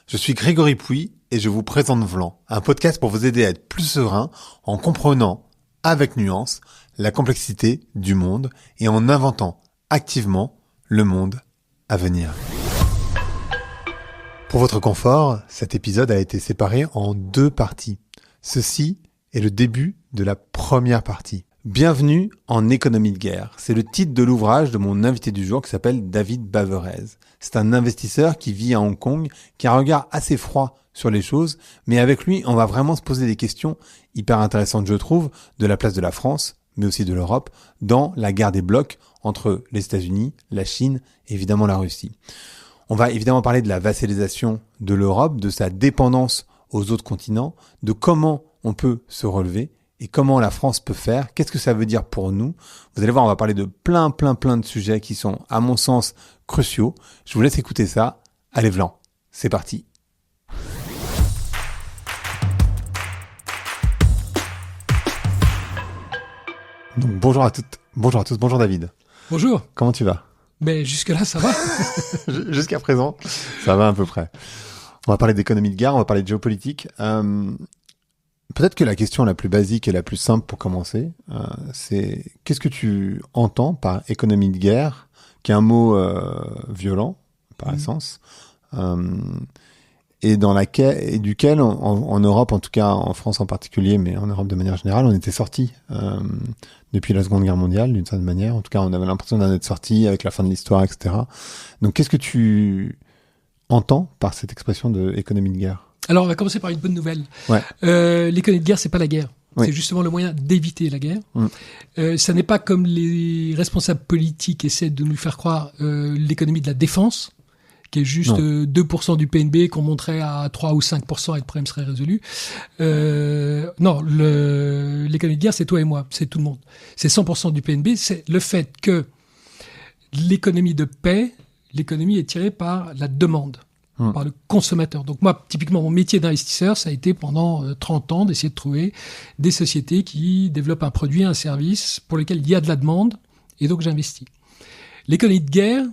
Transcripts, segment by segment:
Je suis Grégory Pouy et je vous présente Vlan, un podcast pour vous aider à être plus serein en comprenant, avec nuance, la complexité du monde et en inventant activement le monde à venir. Pour votre confort, cet épisode a été séparé en 2 parties. Ceci est le début de la première partie. Bienvenue en économie de guerre. C'est le titre de l'ouvrage de mon invité du jour qui s'appelle David Baverez. C'est un investisseur qui vit à Hong Kong, qui a un regard assez froid sur les choses, mais avec lui, on va vraiment se poser des questions hyper intéressantes, je trouve, de la place de la France, mais aussi de l'Europe, dans la guerre des blocs entre les États-Unis, la Chine et évidemment la Russie. On va évidemment parler de la vassalisation de l'Europe, de sa dépendance aux autres continents, de comment on peut se relever et comment la France peut faire, qu'est-ce que ça veut dire pour nous. Vous allez voir, on va parler de plein de sujets qui sont, à mon sens, cruciaux. Je vous laisse écouter ça. Allez, Vlan, c'est parti. Donc, bonjour à toutes, bonjour à tous, bonjour David. Bonjour. Comment tu vas ? Ben jusque-là, ça va. Jusqu'à présent, ça va à peu près. On va parler d'économie de guerre, on va parler de géopolitique. Peut-être que la question la plus basique et la plus simple pour commencer, c'est qu'est-ce que tu entends par économie de guerre, qui est un mot violent par essence, et duquel en Europe, en tout cas en France en particulier, mais en Europe de manière générale, on était sorti depuis la Seconde Guerre mondiale d'une certaine manière. En tout cas, on avait l'impression d'en être sorti avec la fin de l'histoire, etc. Donc, qu'est-ce que tu entends par cette expression de économie de guerre ? Alors, on va commencer par une bonne nouvelle. Ouais. L'économie de guerre, c'est pas la guerre. Oui. C'est justement le moyen d'éviter la guerre. Ça n'est pas comme les responsables politiques essaient de nous faire croire l'économie de la défense, qui est juste 2% du PNB qu'on monterait à 3 ou 5% et le problème serait résolu. Non, l'économie de guerre, c'est toi et moi, c'est tout le monde. C'est 100% du PNB, c'est le fait que l'économie de paix, l'économie est tirée par la demande. Par le consommateur. Donc moi, typiquement, mon métier d'investisseur, ça a été pendant 30 ans d'essayer de trouver des sociétés qui développent un produit, un service pour lesquels il y a de la demande, et donc j'investis. L'économie de guerre,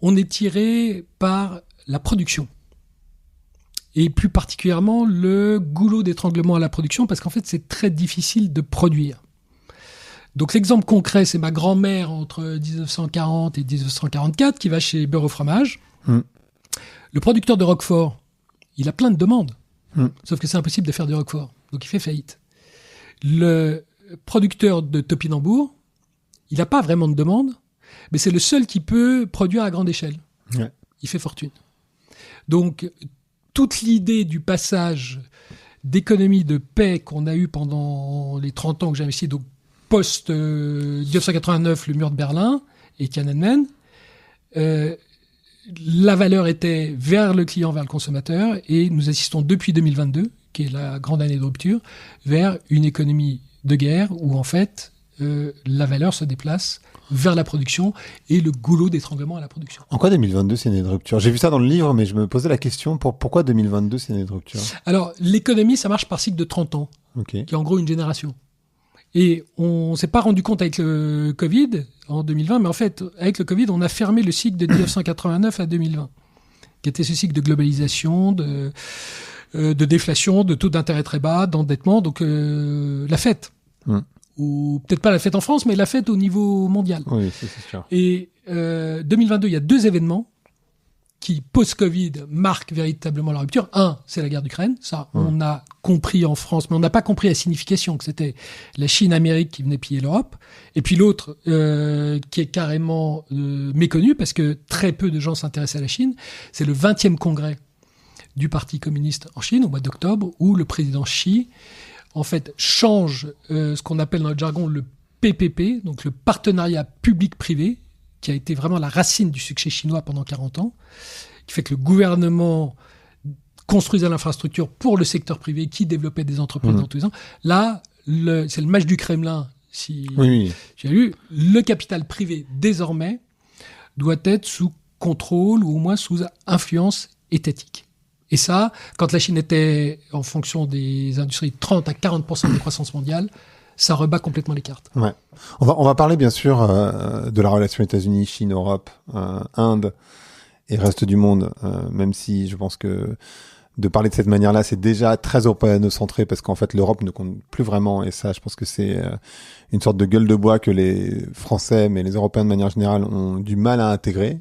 on est tiré par la production. Et plus particulièrement, le goulot d'étranglement à la production, parce qu'en fait, c'est très difficile de produire. Donc l'exemple concret, c'est ma grand-mère entre 1940 et 1944 qui va chez Beurre au Fromage. Le producteur de Roquefort, il a plein de demandes. Sauf que c'est impossible de faire du Roquefort. Donc il fait faillite. Le producteur de topinambour, il n'a pas vraiment de demande, mais c'est le seul qui peut produire à grande échelle. Ouais. Il fait fortune. Donc toute l'idée du passage d'économie de paix qu'on a eu pendant les 30 ans que j'ai investi, donc post 1989, le mur de Berlin et Tiananmen, la valeur était vers le client, vers le consommateur, et nous assistons depuis 2022, qui est la grande année de rupture, vers une économie de guerre où en fait la valeur se déplace vers la production et le goulot d'étranglement à la production. En quoi 2022 c'est une année de rupture ? J'ai vu ça dans le livre, mais je me posais la question pourquoi 2022 c'est une année de rupture ? Alors l'économie, ça marche par cycle de 30 ans, qui est en gros une génération. Et on s'est pas rendu compte avec le Covid en 2020, mais en fait, avec le Covid, on a fermé le cycle de 1989 à 2020, qui était ce cycle de globalisation, de déflation, de taux d'intérêt très bas, d'endettement, donc la fête. Ou peut-être pas la fête en France, mais la fête au niveau mondial. Oui, c'est sûr. Et 2022, il y a 2 événements qui, post-Covid, marquent véritablement la rupture. Un, c'est la guerre d'Ukraine. Ça, on a compris en France, mais on n'a pas compris la signification que c'était la Chine-Amérique qui venait piller l'Europe. Et puis l'autre, qui est carrément méconnu, parce que très peu de gens s'intéressent à la Chine, c'est le 20e congrès du Parti communiste en Chine, au mois d'octobre, où le président Xi, en fait, change ce qu'on appelle dans le jargon le PPP, donc le partenariat public-privé, qui a été vraiment la racine du succès chinois pendant 40 ans, qui fait que le gouvernement construisait l'infrastructure pour le secteur privé qui développait des entreprises dans tous les ans. Là, c'est le match du Kremlin, si tu as lu. Le capital privé, désormais, doit être sous contrôle ou au moins sous influence étatique. Et ça, quand la Chine était, en fonction des industries, 30 à 40% de croissance mondiale, ça rebat complètement les cartes. Ouais. On va parler bien sûr de la relation États-Unis, Chine, Europe, Inde et le reste du monde, même si je pense que de parler de cette manière-là, c'est déjà très européano-centré parce qu'en fait, l'Europe ne compte plus vraiment. Et ça, je pense que c'est une sorte de gueule de bois que les Français, mais les Européens de manière générale, ont du mal à intégrer.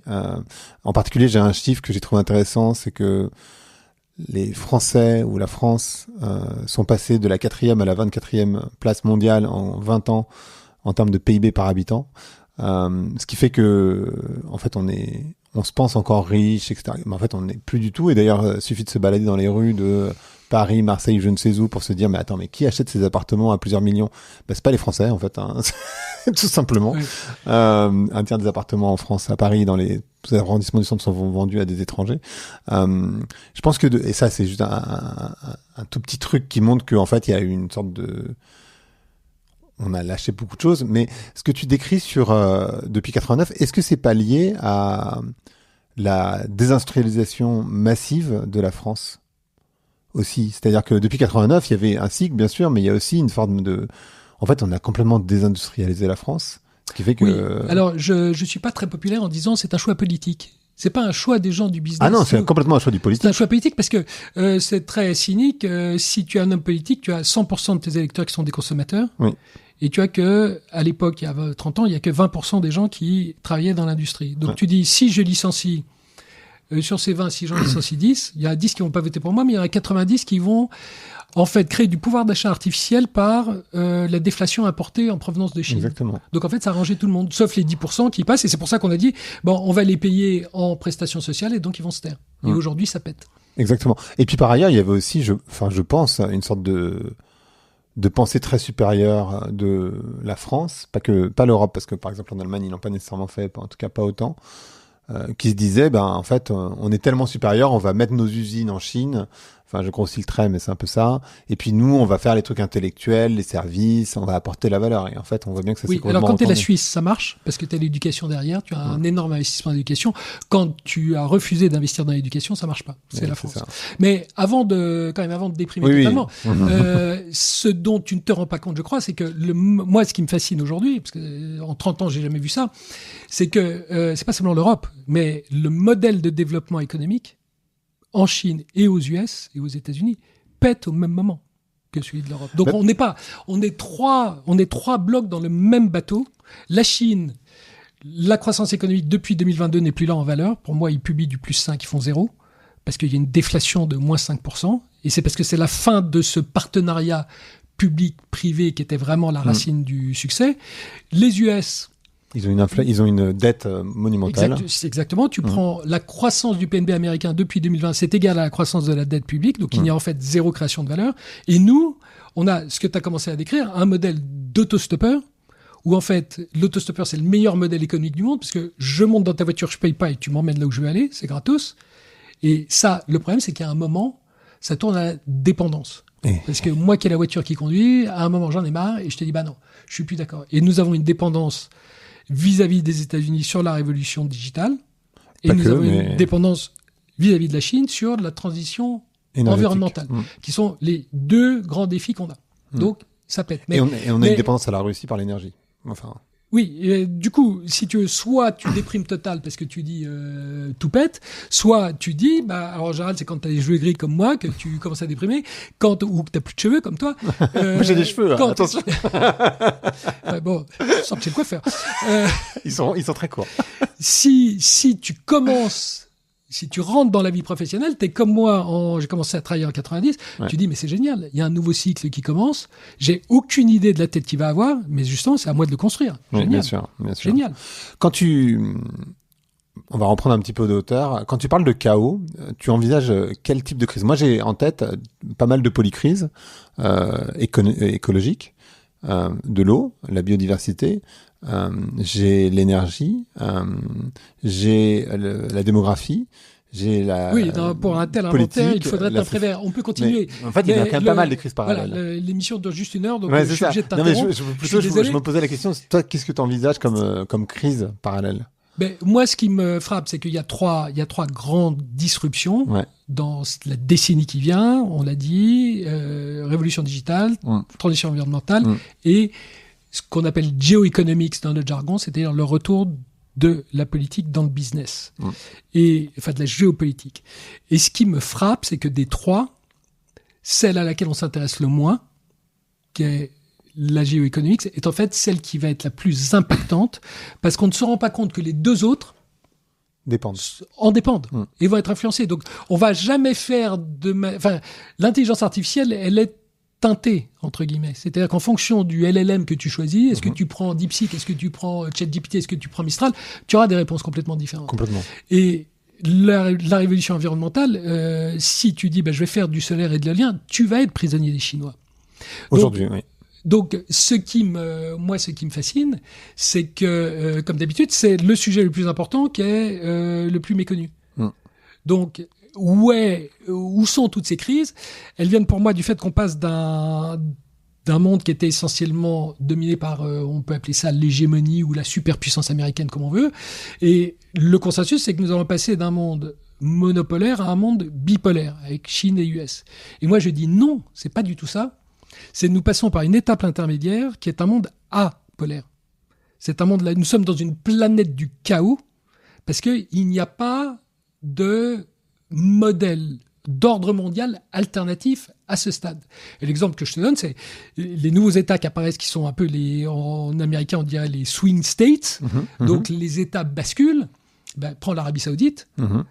En particulier, j'ai un chiffre que j'ai trouvé intéressant, c'est que les Français ou la France sont passés de la 4e à la 24e place mondiale en 20 ans en termes de PIB par habitant. Ce qui fait que, en fait, on se pense encore riche, etc. Mais en fait, on n'est plus du tout. Et d'ailleurs, il suffit de se balader dans les rues de Paris, Marseille, je ne sais où, pour se dire, mais attends, mais qui achète ces appartements à plusieurs millions? Ben, c'est pas les Français, en fait, hein. Tout simplement. Oui. Un tiers des appartements en France, à Paris, dans les arrondissements du centre, sont vendus à des étrangers. Je pense que, et ça, c'est juste un tout petit truc qui montre qu'en fait, il y a eu une sorte de... On a lâché beaucoup de choses, mais ce que tu décris depuis 89, est-ce que c'est pas lié à la désindustrialisation massive de la France aussi? C'est-à-dire que depuis 89, il y avait un cycle, bien sûr, mais il y a aussi une forme de... En fait, on a complètement désindustrialisé la France, ce qui fait que... Oui. Alors, je suis pas très populaire en disant c'est un choix politique. C'est pas un choix des gens du business. Ah non, c'est complètement un choix du politique. C'est un choix politique parce que c'est très cynique. Si tu es un homme politique, tu as 100% de tes électeurs qui sont des consommateurs. Oui. Et tu as que, à l'époque, il y a 30 ans, il y a que 20% des gens qui travaillaient dans l'industrie. Donc tu dis, si je licencie, sur ces 20, si j'en licencie 10, il y a 10 qui vont pas voter pour moi, mais il y en a 90 qui vont, en fait, créer du pouvoir d'achat artificiel par la déflation importée en provenance de Chine. Exactement. Donc en fait, ça a arrangé tout le monde, sauf les 10% qui passent. Et c'est pour ça qu'on a dit, bon, on va les payer en prestations sociales et donc ils vont se taire. Et aujourd'hui, ça pète. Exactement. Et puis par ailleurs, il y avait aussi, je pense, une sorte de pensée très supérieure de la France, pas l'Europe, parce que par exemple en Allemagne, ils n'ont pas nécessairement fait, en tout cas pas autant, qui se disait, en fait, on est tellement supérieur, on va mettre nos usines en Chine. Enfin, je grossis le trait, mais c'est un peu ça. Et puis nous, on va faire les trucs intellectuels, les services, on va apporter la valeur. Et en fait, on voit bien que ça s'est complètement alors quand tu es la retourné. Suisse, ça marche, parce que tu as l'éducation derrière, tu as un énorme investissement d'éducation. Quand tu as refusé d'investir dans l'éducation, ça marche pas. C'est la France. Mais avant de déprimer totalement, ce dont tu ne te rends pas compte, je crois, c'est que moi, ce qui me fascine aujourd'hui, parce que en 30 ans, j'ai jamais vu ça, c'est que c'est pas seulement l'Europe, mais le modèle de développement économique en Chine et aux US et aux États-Unis pète au même moment que celui de l'Europe. Donc on est trois blocs dans le même bateau. La Chine, la croissance économique depuis 2022 n'est plus là en valeur. Pour moi, ils publient du plus 5, ils font 0 parce qu'il y a une déflation de moins 5%. Et c'est parce que c'est la fin de ce partenariat public-privé qui était vraiment la racine du succès. Les US... Ils ont une dette monumentale. Exactement. Tu prends la croissance du PNB américain depuis 2020, c'est égal à la croissance de la dette publique. Donc, il y a en fait zéro création de valeur. Et nous, on a ce que tu as commencé à décrire, un modèle d'autostoppeur où en fait, l'autostoppeur, c'est le meilleur modèle économique du monde parce que je monte dans ta voiture, je paye pas et tu m'emmènes là où je veux aller. C'est gratos. Et ça, le problème, c'est qu'à un moment, ça tourne à la dépendance. Parce que moi qui ai la voiture qui conduit, à un moment, j'en ai marre et je te dis, non, je suis plus d'accord. Et nous avons une dépendance vis-à-vis des États-Unis sur la révolution digitale, et avons une dépendance vis-à-vis de la Chine sur la transition environnementale, qui sont les deux grands défis qu'on a. Donc, ça pète. Et on a une dépendance à la Russie par l'énergie. Enfin... Oui, du coup, si tu veux, soit tu déprimes total parce que tu dis tout pète, soit tu dis, alors en général, c'est quand t'as les cheveux gris comme moi que tu commences à déprimer, ou que t'as plus de cheveux comme toi. Moi, j'ai des cheveux, attention. Bon, je sens que c'est le coiffeur. Ils sont très courts. Si tu rentres dans la vie professionnelle, t'es comme moi, j'ai commencé à travailler en 90, tu dis, mais c'est génial, il y a un nouveau cycle qui commence, j'ai aucune idée de la tête qu'il va avoir, mais justement, c'est à moi de le construire. Oui, bien sûr. Génial. On va reprendre un petit peu de hauteur. Quand tu parles de chaos, tu envisages quel type de crise? Moi, j'ai en tête pas mal de polycrises écologiques, de l'eau, la biodiversité, j'ai l'énergie, j'ai la démographie, j'ai la pour un tel inventaire, il faudrait un Prévert. On peut continuer. Mais, en fait, il y a quand même pas mal de crises parallèles. Voilà, l'émission dure juste 1 heure, donc je suis obligé de t'interrompre. Je me posais la question, toi, qu'est-ce que tu envisages comme crise parallèle? Moi, ce qui me frappe, c'est qu'il y a trois grandes disruptions dans la décennie qui vient. On l'a dit, révolution digitale, transition environnementale et ce qu'on appelle geoeconomics dans le jargon, c'est-à-dire le retour de la politique dans le business, de la géopolitique. Et ce qui me frappe, c'est que des trois, celle à laquelle on s'intéresse le moins, qui est la géoéconomique, est en fait celle qui va être la plus impactante, parce qu'on ne se rend pas compte que les deux autres en dépendent et vont être influencés. Donc, on va jamais faire l'intelligence artificielle, elle est teintée, entre guillemets. C'est-à-dire qu'en fonction du LLM que tu choisis, est-ce que tu prends DeepSeek, est-ce que tu prends ChatGPT, est-ce que tu prends Mistral, tu auras des réponses complètement différentes. Complètement. Et la révolution environnementale, si tu dis, je vais faire du solaire et de l'éolien, tu vas être prisonnier des Chinois. Aujourd'hui, oui. Donc, ce qui me fascine, c'est que, comme d'habitude, c'est le sujet le plus important qui est le plus méconnu. Donc, où sont toutes ces crises? Elles viennent pour moi du fait qu'on passe d'un monde qui était essentiellement dominé par, on peut appeler ça l'hégémonie ou la superpuissance américaine, comme on veut. Et le consensus, c'est que nous allons passer d'un monde monopolaire à un monde bipolaire, avec Chine et US. Et moi, je dis non, c'est pas du tout ça. C'est nous passons par une étape intermédiaire qui est un monde apolaire. C'est un monde là, nous sommes dans une planète du chaos parce qu'il n'y a pas de modèle d'ordre mondial alternatif à ce stade. Et l'exemple que je te donne, c'est les nouveaux États qui apparaissent, qui sont un peu en américain, on dirait les swing states. Donc les États basculent. Prends l'Arabie Saoudite.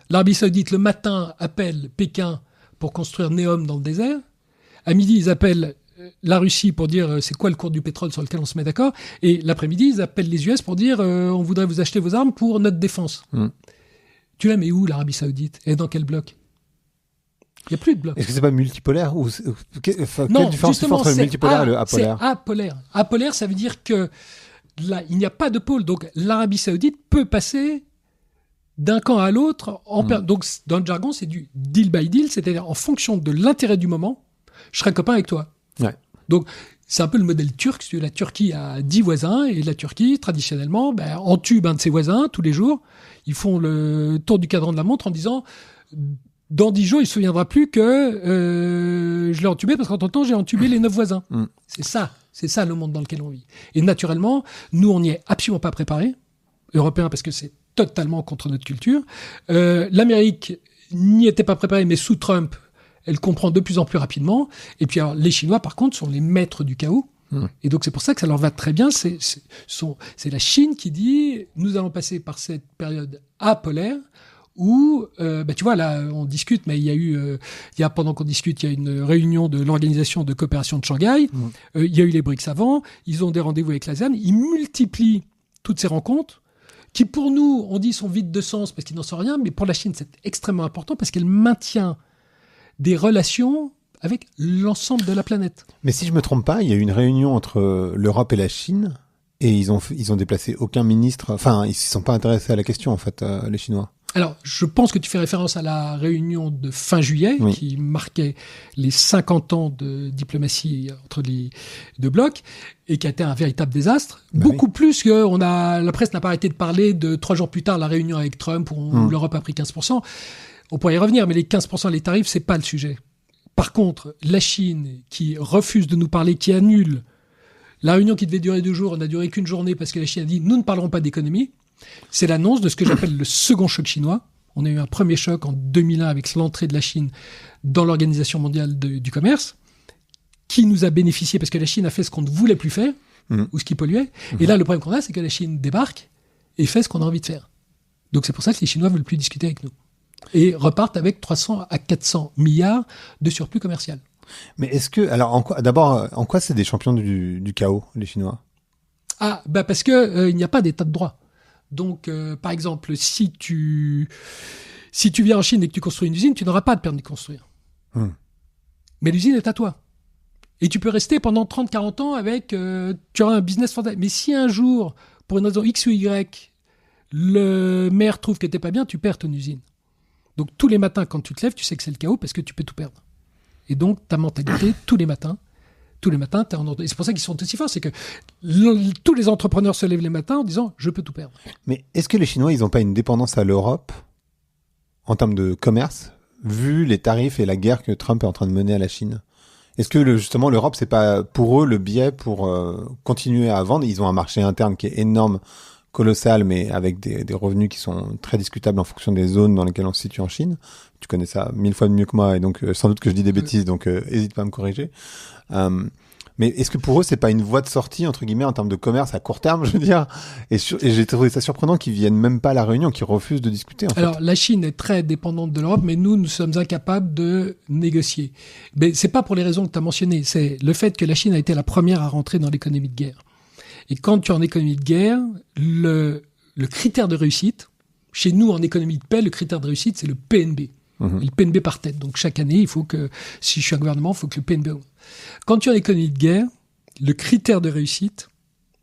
L'Arabie Saoudite, le matin, appelle Pékin pour construire Neom dans le désert. À midi, ils appellent la Russie pour dire c'est quoi le cours du pétrole sur lequel on se met d'accord. Et l'après-midi, ils appellent les US pour dire on voudrait vous acheter vos armes pour notre défense. Tu la mets où, l'Arabie Saoudite? Et dans quel bloc? Il n'y a plus de bloc. Est-ce que c'est pas multipolaire ou quelle différence tu fais entre le multipolaire et le apolaire? C'est apolaire. Apolaire, ça veut dire que là, il n'y a pas de pôle. Donc, l'Arabie Saoudite peut passer d'un camp à l'autre. Donc, dans le jargon, c'est du deal by deal, c'est-à-dire en fonction de l'intérêt du moment, je serai copain avec toi. Ouais. Donc, c'est un peu le modèle turc. La Turquie a 10 voisins et la Turquie, traditionnellement, entube un de ses voisins tous les jours. Ils font le tour du cadran de la montre en disant dans 10 jours, il ne se souviendra plus que je l'ai entubé parce qu'entre-temps, j'ai entubé les 9 voisins. C'est ça le monde dans lequel on vit. Et naturellement, nous, on n'y est absolument pas préparés, Européens, parce que c'est totalement contre notre culture. L'Amérique n'y était pas préparée, mais sous Trump, elle comprend de plus en plus rapidement. Et puis alors, les Chinois, par contre, sont les maîtres du chaos. Et donc, c'est pour ça que ça leur va très bien. C'est la Chine qui dit, nous allons passer par cette période apolaire où, tu vois, là, on discute, mais pendant qu'on discute, il y a une réunion de l'Organisation de coopération de Shanghai. Il y a eu les BRICS avant. Ils ont des rendez-vous avec l'ASEAN. Ils multiplient toutes ces rencontres qui, pour nous, on dit, sont vides de sens parce qu'ils n'en sont rien. Mais pour la Chine, c'est extrêmement important parce qu'elle maintient des relations avec l'ensemble de la planète. Mais si je me trompe pas, il y a eu une réunion entre l'Europe et la Chine et ils ont déplacé aucun ministre. Enfin, ils se sont pas intéressés à la question en fait, les Chinois. Alors, je pense que tu fais référence à la réunion de fin juillet qui marquait les 50 ans de diplomatie entre les deux blocs et qui a été un véritable désastre. Beaucoup plus que la presse n'a pas arrêté de parler de 3 jours plus tard la réunion avec Trump où l'Europe a pris 15%. On pourrait y revenir, mais les 15%, les tarifs, c'est pas le sujet. Par contre, la Chine, qui refuse de nous parler, qui annule la réunion qui devait durer 2 jours, n'a duré qu'une journée parce que la Chine a dit « nous ne parlerons pas d'économie », c'est l'annonce de ce que j'appelle le second choc chinois. On a eu un premier choc en 2001 avec l'entrée de la Chine dans l'Organisation mondiale du commerce, qui nous a bénéficié parce que la Chine a fait ce qu'on ne voulait plus faire, ou ce qui polluait. Et là, le problème qu'on a, c'est que la Chine débarque et fait ce qu'on a envie de faire. Donc c'est pour ça que les Chinois ne veulent plus discuter avec nous. Et repartent avec 300 à 400 milliards de surplus commercial. Mais est-ce que, alors, en quoi c'est des champions du chaos, les Chinois? Parce que il n'y a pas d'état de droit. Donc, par exemple, si tu viens en Chine et que tu construis une usine, tu n'auras pas de permis de construire. Mais l'usine est à toi. Et tu peux rester pendant 30-40 ans avec, tu auras un business fantastique. Mais si un jour, pour une raison X ou Y, le maire trouve que t'es pas bien, tu perds ton usine. Donc, tous les matins, quand tu te lèves, tu sais que c'est le chaos parce que tu peux tout perdre. Et donc, ta mentalité, tous les matins, t'es en ordre. Et c'est pour ça qu'ils sont aussi forts, c'est que tous les entrepreneurs se lèvent les matins en disant « je peux tout perdre ». Mais est-ce que les Chinois, ils n'ont pas une dépendance à l'Europe en termes de commerce, vu les tarifs et la guerre que Trump est en train de mener à la Chine? Est-ce que justement l'Europe, c'est pas pour eux le biais pour continuer à vendre? Ils ont un marché interne qui est énorme colossal, mais avec des revenus qui sont très discutables en fonction des zones dans lesquelles on se situe en Chine. Tu connais ça 1000 fois mieux que moi, et donc sans doute que je dis des bêtises, donc hésite pas à me corriger. Mais est-ce que pour eux, c'est pas une voie de sortie, entre guillemets, en termes de commerce à court terme, je veux dire? Et j'ai trouvé ça surprenant qu'ils viennent même pas à la réunion, qu'ils refusent de discuter, en fait. Alors, la Chine est très dépendante de l'Europe, mais nous sommes incapables de négocier. Mais c'est pas pour les raisons que tu as mentionnées. C'est le fait que la Chine a été la première à rentrer dans l'économie de guerre. Et quand tu es en économie de guerre, le critère de réussite, chez nous, en économie de paix, le critère de réussite, c'est le PNB. Et le PNB par tête. Donc, chaque année, il faut que, si je suis un gouvernement, il faut que le PNB... Quand tu es en économie de guerre, le critère de réussite,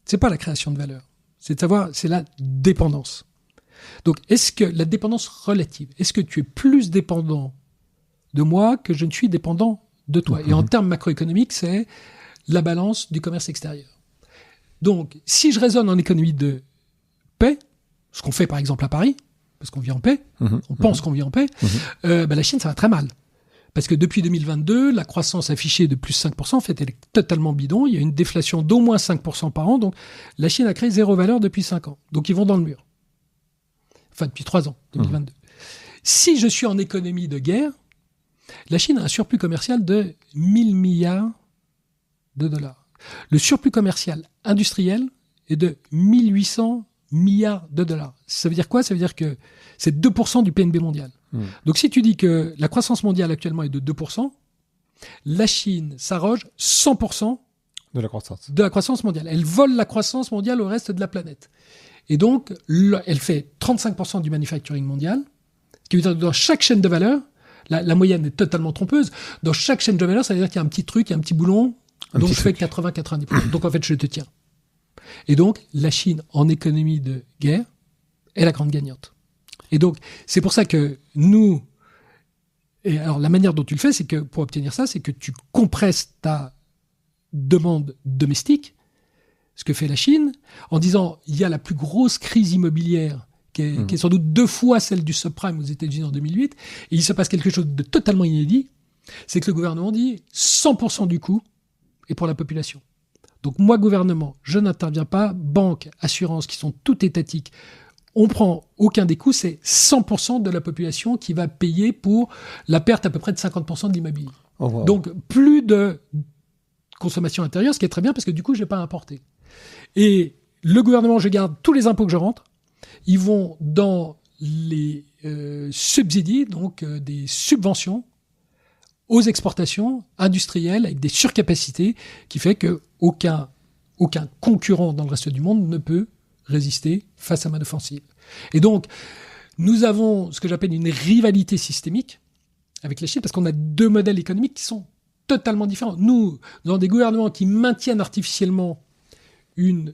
c'est pas la création de valeur. C'est de savoir, c'est la dépendance. Donc, est-ce que la dépendance relative, est-ce que tu es plus dépendant de moi que je ne suis dépendant de toi? Et en termes macroéconomiques, c'est la balance du commerce extérieur. Donc, si je raisonne en économie de paix, ce qu'on fait par exemple à Paris, parce qu'on vit en paix, on pense qu'on vit en paix, la Chine, ça va très mal. Parce que depuis 2022, la croissance affichée de plus 5%, en fait, elle est totalement bidon. Il y a une déflation d'au moins 5% par an. Donc, la Chine a créé zéro valeur depuis 5 ans. Donc, ils vont dans le mur. Enfin, depuis 3 ans, 2022. Si je suis en économie de guerre, la Chine a un surplus commercial de 1000 milliards de dollars. Le surplus commercial industriel est de 1800 milliards de dollars. Ça veut dire quoi? Ça veut dire que c'est 2% du PNB mondial. Donc si tu dis que la croissance mondiale actuellement est de 2%, la Chine s'arroge 100% de la croissance. De la croissance mondiale. Elle vole la croissance mondiale au reste de la planète. Et donc, elle fait 35% du manufacturing mondial, ce qui veut dire que dans chaque chaîne de valeur, la moyenne est totalement trompeuse, dans chaque chaîne de valeur, ça veut dire qu'il y a un petit truc, il y a un petit boulon, dont je fais 80-90%. Donc en fait, je te tiens. Et donc, la Chine, en économie de guerre, est la grande gagnante. Et donc, c'est pour ça que nous... Et alors, la manière dont tu le fais, c'est que, pour obtenir ça, c'est que tu compresses ta demande domestique, ce que fait la Chine, en disant, il y a la plus grosse crise immobilière, qui est sans doute 2 fois celle du subprime aux États-Unis en 2008, et il se passe quelque chose de totalement inédit, c'est que le gouvernement dit 100% du coût est pour la population. Donc moi, gouvernement, je n'interviens pas, banque, assurance, qui sont toutes étatiques, on prend aucun des coûts, c'est 100% de la population qui va payer pour la perte à peu près de 50% de l'immobilier. Oh wow. Donc plus de consommation intérieure, ce qui est très bien parce que du coup, je n'ai pas importé. Et le gouvernement, je garde tous les impôts que je rentre, ils vont dans les subsidies, donc des subventions aux exportations industrielles avec des surcapacités qui fait que aucun concurrent dans le reste du monde ne peut résister face à main offensive. Et donc, nous avons ce que j'appelle une rivalité systémique avec la Chine parce qu'on a 2 modèles économiques qui sont totalement différents. Nous avons des gouvernements qui maintiennent artificiellement une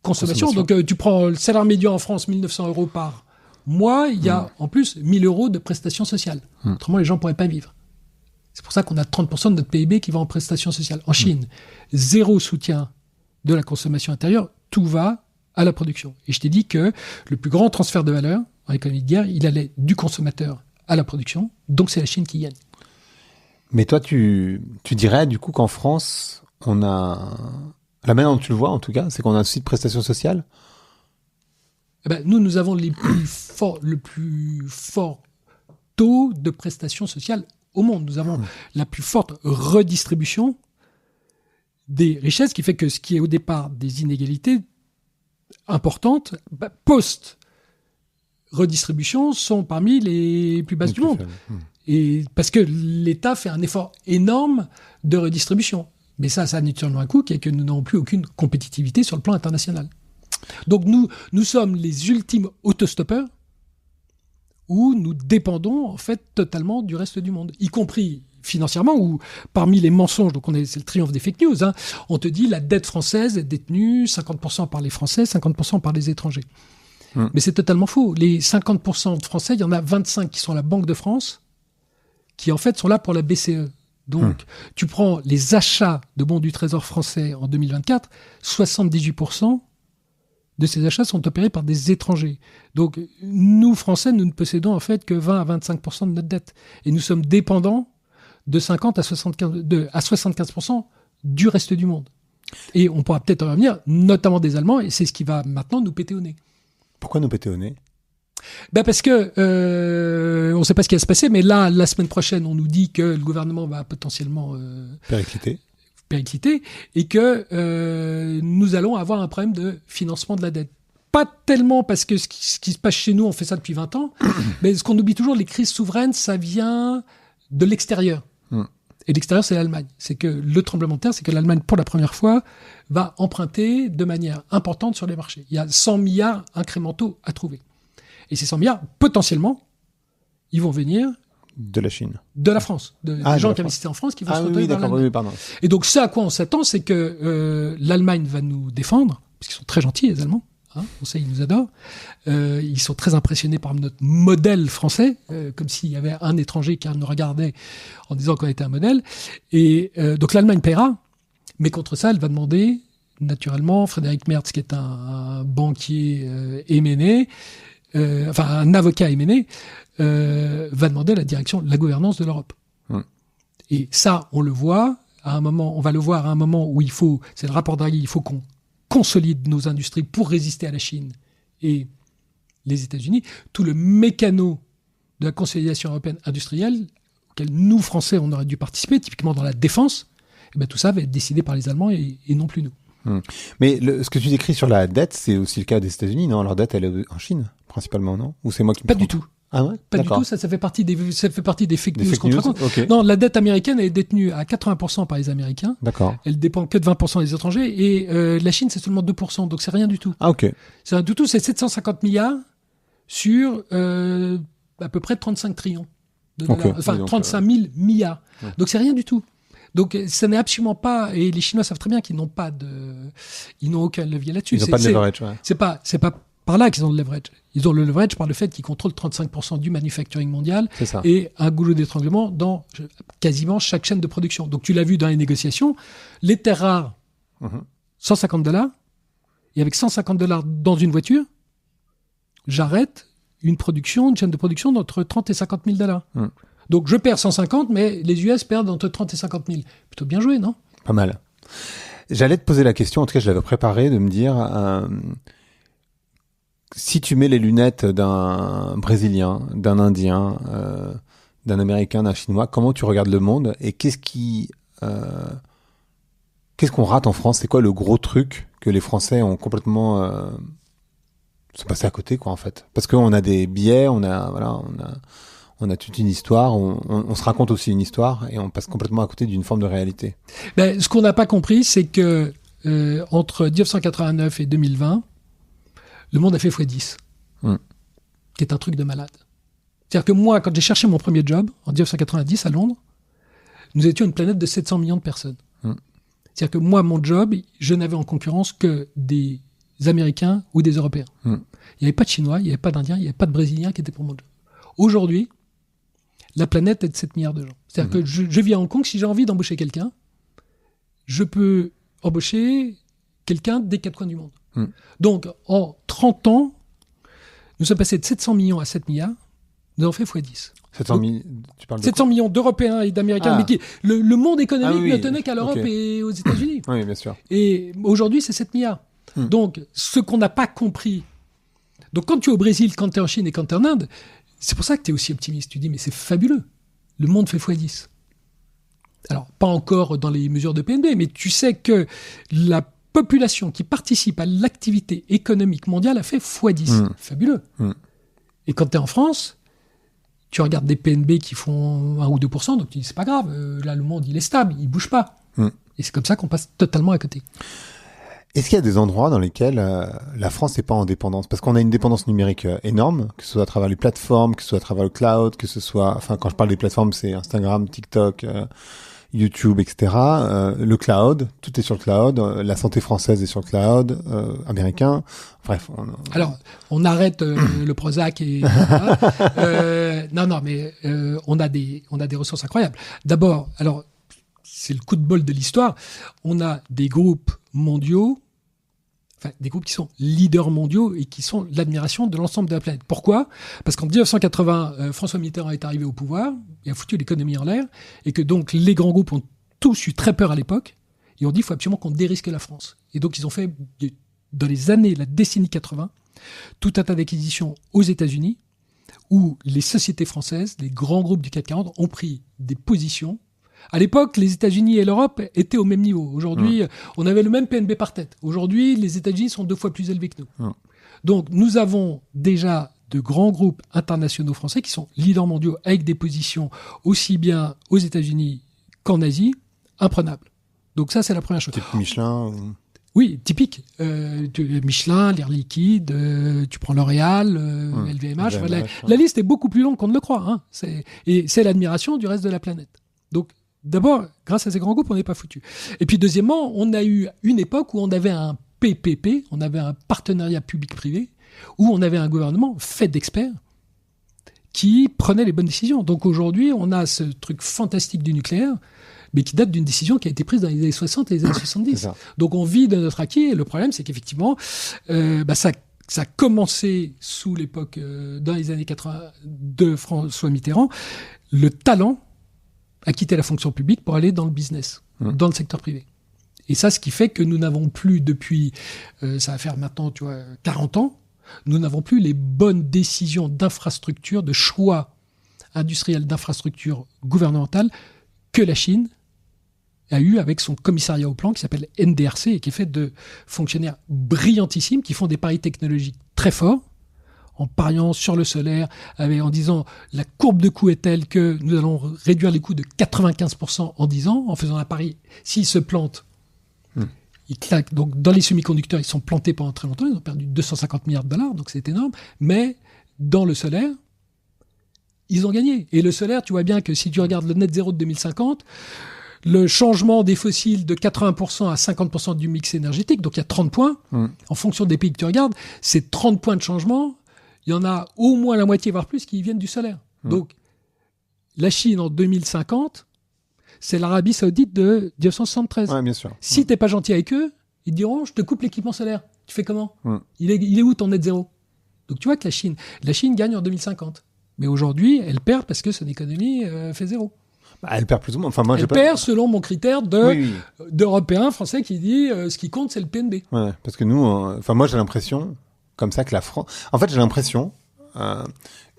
consommation. Donc, tu prends le salaire médian en France, 1 900 € par mois, il y a en plus 1 000 € de prestations sociales. Autrement, les gens ne pourraient pas vivre. C'est pour ça qu'on a 30% de notre PIB qui va en prestations sociales. En Chine, 0 soutien de la consommation intérieure, tout va à la production. Et je t'ai dit que le plus grand transfert de valeur en économie de guerre, il allait du consommateur à la production, donc c'est la Chine qui gagne. Mais toi, tu dirais du coup qu'en France, on a... La manière dont tu le vois, en tout cas, c'est qu'on a un souci de prestations sociales? Nous avons le plus fort taux de prestations sociales au monde. Nous avons la plus forte redistribution des richesses, qui fait que ce qui est au départ des inégalités importantes, post-redistribution, sont parmi les plus basses du monde. Et parce que l'État fait un effort énorme de redistribution. Mais ça a naturellement un coût qui est que nous n'avons plus aucune compétitivité sur le plan international. Donc nous sommes les ultimes autostoppeurs où nous dépendons en fait totalement du reste du monde, y compris financièrement, ou parmi les mensonges, donc c'est le triomphe des fake news, on te dit la dette française est détenue 50% par les Français, 50% par les étrangers. Mais c'est totalement faux. Les 50% de Français, il y en a 25 qui sont à la Banque de France, qui en fait sont là pour la BCE. Donc, tu prends les achats de bons du Trésor français en 2024, 78% de ces achats sont opérés par des étrangers. Donc, nous, Français, nous ne possédons en fait que 20 à 25% de notre dette. Et nous sommes dépendants de 50 à 75% du reste du monde. Et on pourra peut-être en revenir, notamment des Allemands, et c'est ce qui va maintenant nous péter au nez. Pourquoi nous péter au nez? Parce que on ne sait pas ce qui va se passer, mais là, la semaine prochaine, on nous dit que le gouvernement va potentiellement péricliter et que nous allons avoir un problème de financement de la dette. Pas tellement parce que ce qui se passe chez nous, on fait ça depuis 20 ans, mais ce qu'on oublie toujours, les crises souveraines, ça vient de l'extérieur. Et l'extérieur, c'est l'Allemagne. C'est que le tremblement de terre, c'est que l'Allemagne, pour la première fois, va emprunter de manière importante sur les marchés. Il y a 100 milliards incrémentaux à trouver. Et ces 100 milliards, potentiellement, ils vont venir de la Chine, de la France, des gens qui investissent en France qui vont se retourner vers l'Allemagne. Et donc, ce à quoi on s'attend, c'est que l'Allemagne va nous défendre, parce qu'ils sont très gentils, les Allemands. On sait, ils nous adorent. Ils sont très impressionnés par notre modèle français, comme s'il y avait un étranger qui nous regardait en disant qu'on était un modèle. Et donc l'Allemagne paiera, mais contre ça, elle va demander, naturellement, Frédéric Merz, qui est un banquier éméné, un avocat éméné, va demander la direction, la gouvernance de l'Europe. Et ça, on le voit à un moment, on va le voir à un moment où c'est le rapport Draghi, il faut qu'on consolide nos industries pour résister à la Chine et les États-Unis. Tout le mécano de la consolidation européenne industrielle, auquel nous, Français, on aurait dû participer, typiquement dans la défense, tout ça va être décidé par les Allemands et non plus nous. Mais ce que tu décris sur la dette, c'est aussi le cas des États-Unis, non? Leur dette, elle est en Chine, principalement, non? Ou c'est moi qui me trompe? Pas du tout. Ah ouais? Pas du tout, ça fait partie des fake news qu'on raconte. Okay. Non, la dette américaine est détenue à 80% par les Américains. D'accord. Elle dépend que de 20% des étrangers. Et la Chine, c'est seulement 2%, donc c'est rien du tout. Ah, ok. C'est rien du tout, c'est 750 milliards sur à peu près 35 trillions de dollars. Enfin, donc, 35 000 milliards. Ouais. Donc c'est rien du tout. Donc ça n'est absolument pas... Et les Chinois savent très bien qu'ils n'ont aucun levier là-dessus. Ils n'ont pas de leverage, ouais. C'est pas par là qu'ils ont le leverage. Ils ont le leverage par le fait qu'ils contrôlent 35% du manufacturing mondial et un goulot d'étranglement dans quasiment chaque chaîne de production. Donc tu l'as vu dans les négociations, les terres rares, $150, et avec $150 dans une voiture, j'arrête une chaîne de production d'entre 30 et 50 000 $. Donc je perds 150, mais les US perdent entre 30 et 50 000. Plutôt bien joué, non? Pas mal. J'allais te poser la question, en tout cas je l'avais préparé, de me dire... si tu mets les lunettes d'un Brésilien, d'un Indien, d'un Américain, d'un Chinois, comment tu regardes le monde et qu'est-ce qu'on rate en France? C'est quoi le gros truc que les Français ont complètement sont passés à côté, quoi, en fait? Parce qu'on a des biais, on a toute une histoire, on se raconte aussi une histoire et on passe complètement à côté d'une forme de réalité. Ce qu'on n'a pas compris, c'est que entre 1989 et 2020, le monde a fait x10, qui est un truc de malade. C'est-à-dire que moi, quand j'ai cherché mon premier job, en 1990 à Londres, nous étions une planète de 700 millions de personnes. C'est-à-dire que moi, mon job, je n'avais en concurrence que des Américains ou des Européens. Il n'y avait pas de Chinois, il n'y avait pas d'Indiens, il n'y avait pas de Brésiliens qui étaient pour mon job. Aujourd'hui, la planète est de 7 milliards de gens. C'est-à-dire que je vis à Hong Kong, si j'ai envie d'embaucher quelqu'un, je peux embaucher quelqu'un des 4 coins du monde. Donc, en 30 ans, nous sommes passés de 700 millions à 7 milliards. Nous avons fait x10. 700 millions d'Européens et d'Américains. Mais le monde économique ne tenait qu'à l'Europe et aux États-Unis. Oui, bien sûr. Et aujourd'hui, c'est 7 milliards. Donc, ce qu'on n'a pas compris... Donc, quand tu es au Brésil, quand tu es en Chine et quand tu es en Inde, c'est pour ça que tu es aussi optimiste. Tu dis, mais c'est fabuleux. Le monde fait x10. Alors, pas encore dans les mesures de PNB, mais tu sais que la population qui participe à l'activité économique mondiale a fait x10. Fabuleux. Et quand tu es en France, tu regardes des PNB qui font 1 ou 2%, donc tu dis c'est pas grave, là le monde il est stable, il bouge pas. Et c'est comme ça qu'on passe totalement à côté. Est-ce qu'il y a des endroits dans lesquels la France n'est pas en dépendance? Parce qu'on a une dépendance numérique énorme, que ce soit à travers les plateformes, que ce soit à travers le cloud, que ce soit... Enfin, quand je parle des plateformes, c'est Instagram, TikTok... YouTube, etc. Le cloud, tout est sur le cloud. La santé française est sur le cloud, américain. Bref. Alors, on arrête le Prozac et non, mais on a des ressources incroyables. D'abord, alors c'est le coup de bol de l'histoire. On a des groupes mondiaux, des groupes qui sont leaders mondiaux et qui sont l'admiration de l'ensemble de la planète. Pourquoi? Parce qu'en 1980, François Mitterrand est arrivé au pouvoir, il a foutu l'économie en l'air, et que donc les grands groupes ont tous eu très peur à l'époque, et ont dit qu'il faut absolument qu'on dérisque la France. Et donc ils ont fait, dans les années, la décennie 80, tout un tas d'acquisitions aux États-Unis, où les sociétés françaises, les grands groupes du CAC 40 ont pris des positions. À l'époque, les États-Unis et l'Europe étaient au même niveau. Aujourd'hui, on avait le même PNB par tête. Aujourd'hui, les États-Unis sont 2 fois plus élevés que nous. Donc, nous avons déjà de grands groupes internationaux français qui sont leaders mondiaux avec des positions aussi bien aux États-Unis qu'en Asie, imprenables. Donc ça, c'est la première chose. Type Michelin Oui, typique. Michelin, l'Air Liquide, tu prends L'Oréal, LVMH. La liste est beaucoup plus longue qu'on ne le croit. Hein. C'est l'admiration du reste de la planète. Donc, d'abord, grâce à ces grands groupes, on n'est pas foutu. Et puis, deuxièmement, on a eu une époque où on avait un PPP, on avait un partenariat public-privé, où on avait un gouvernement fait d'experts qui prenait les bonnes décisions. Donc aujourd'hui, on a ce truc fantastique du nucléaire, mais qui date d'une décision qui a été prise dans les années 60 et les années 70. Donc on vit de notre acquis, et le problème, c'est qu'effectivement, ça a commencé sous l'époque, dans les années 80 de François Mitterrand, le talent a quitté la fonction publique pour aller dans le business, dans le secteur privé. Et ça, ce qui fait que nous n'avons plus depuis, ça va faire maintenant, 40 ans, nous n'avons plus les bonnes décisions d'infrastructure, de choix industriels d'infrastructure gouvernementale que la Chine a eu avec son commissariat au plan qui s'appelle NDRC et qui est fait de fonctionnaires brillantissimes qui font des paris technologiques très forts en pariant sur le solaire, en disant la courbe de coût est telle que nous allons réduire les coûts de 95% en 10 ans, en faisant un pari. S'ils se plantent, ils claquent. Donc, dans les semi-conducteurs, ils sont plantés pendant très longtemps. Ils ont perdu 250 milliards de dollars, donc c'est énorme. Mais dans le solaire, ils ont gagné. Et le solaire, tu vois bien que si tu regardes le net zéro de 2050, le changement des fossiles de 80% à 50% du mix énergétique, donc il y a 30 points. En fonction des pays que tu regardes, ces 30 points de changement, il y en a au moins la moitié, voire plus, qui viennent du solaire. Donc, la Chine, en 2050... c'est l'Arabie Saoudite de 1973. Ouais, bien sûr. Si t'es pas gentil avec eux, ils te diront, je te coupe l'équipement solaire. Tu fais comment ? Il est où ton net zéro ? Donc tu vois que la Chine gagne en 2050. Mais aujourd'hui, elle perd parce que son économie fait zéro. Elle perd plus ou moins. Enfin, moi, elle perd selon mon critère d'Européen français qui dit ce qui compte, c'est le PNB. Ouais, parce que nous, moi, j'ai l'impression, comme ça, que la France... En fait, j'ai l'impression...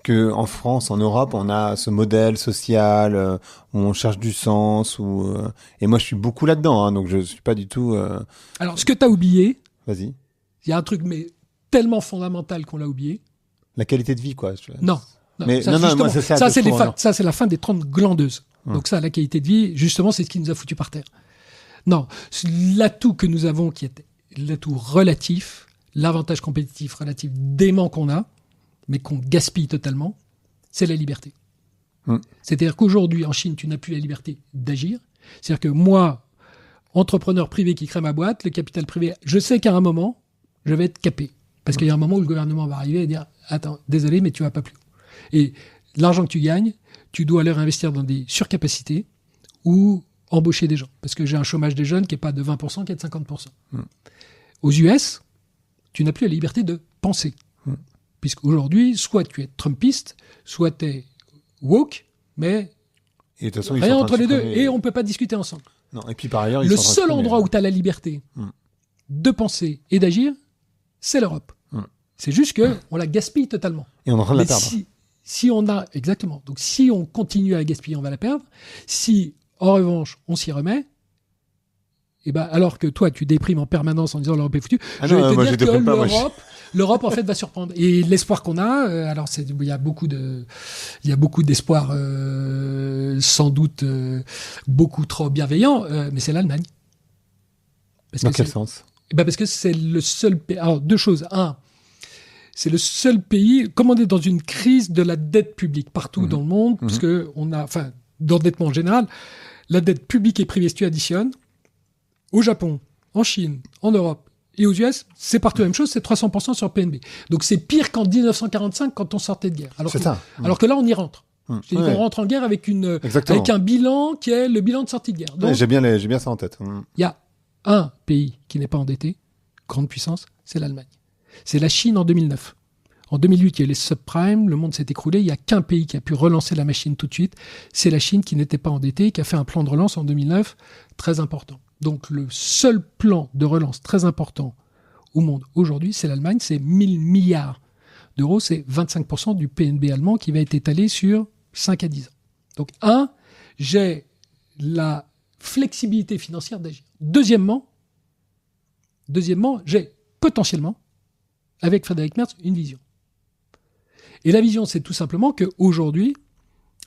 qu'en France, en Europe, on a ce modèle social où on cherche du sens. Et moi, je suis beaucoup là-dedans, hein, donc je suis pas du tout... Alors, ce que tu as oublié... Vas-y. Il y a un truc mais tellement fondamental qu'on l'a oublié. La qualité de vie, quoi. Non. Mais moi, c'est ça. Ça, c'est la fin des 30 glandeuses. Donc ça, la qualité de vie, justement, c'est ce qui nous a foutu par terre. Non, l'atout que nous avons, qui est l'atout relatif, l'avantage compétitif relatif dément qu'on a, mais qu'on gaspille totalement, c'est la liberté. C'est-à-dire qu'aujourd'hui, en Chine, tu n'as plus la liberté d'agir. C'est-à-dire que moi, entrepreneur privé qui crée ma boîte, le capital privé, je sais qu'à un moment, je vais être capé. Parce qu'il y a un moment où le gouvernement va arriver et dire « Attends, désolé, mais tu vas pas plus. » Et l'argent que tu gagnes, tu dois aller investir dans des surcapacités ou embaucher des gens. Parce que j'ai un chômage des jeunes qui n'est pas de 20%, qui est de 50%. Aux US, tu n'as plus la liberté de penser. Puisqu'aujourd'hui, soit tu es trumpiste, soit tu es woke, mais et de toute façon, rien entre les deux. Et on ne peut pas discuter ensemble. Non. Et puis par ailleurs, le seul endroit où tu as la liberté de penser et d'agir, c'est l'Europe. C'est juste qu'on la gaspille totalement. Et on est en train de la perdre. Exactement. Donc si on continue à la gaspiller, on va la perdre. Si, en revanche, on s'y remet, et ben, alors que toi, tu déprimes en permanence en disant l'Europe est foutue, je vais te dire que l'Europe, en fait, va surprendre. Et l'espoir qu'on a, il y a beaucoup d'espoir, sans doute beaucoup trop bienveillant, mais c'est l'Allemagne. Dans quel sens ? Parce que c'est le seul pays. Alors, deux choses. Un, c'est le seul pays, comme on est dans une crise de la dette publique partout dans le monde, parce que on a, d'endettement en général, la dette publique et privée, si tu additionnes, au Japon, en Chine, en Europe et aux US, c'est partout la même chose, c'est 300% sur PNB. Donc c'est pire qu'en 1945 quand on sortait de guerre. Alors que là, on y rentre. On rentre en guerre avec un bilan qui est le bilan de sortie de guerre. Donc, j'ai bien ça en tête. Il y a un pays qui n'est pas endetté, grande puissance, c'est l'Allemagne. C'est la Chine en 2009. En 2008, il y a eu les subprimes, le monde s'est écroulé. Il n'y a qu'un pays qui a pu relancer la machine tout de suite. C'est la Chine qui n'était pas endettée, qui a fait un plan de relance en 2009 très important. Donc le seul plan de relance très important au monde aujourd'hui, c'est l'Allemagne, c'est 1000 milliards d'euros, c'est 25% du PNB allemand qui va être étalé sur 5 à 10 ans. Donc, j'ai la flexibilité financière d'agir. Deuxièmement, j'ai potentiellement, avec Frédéric Merz, une vision. Et la vision, c'est tout simplement qu'aujourd'hui,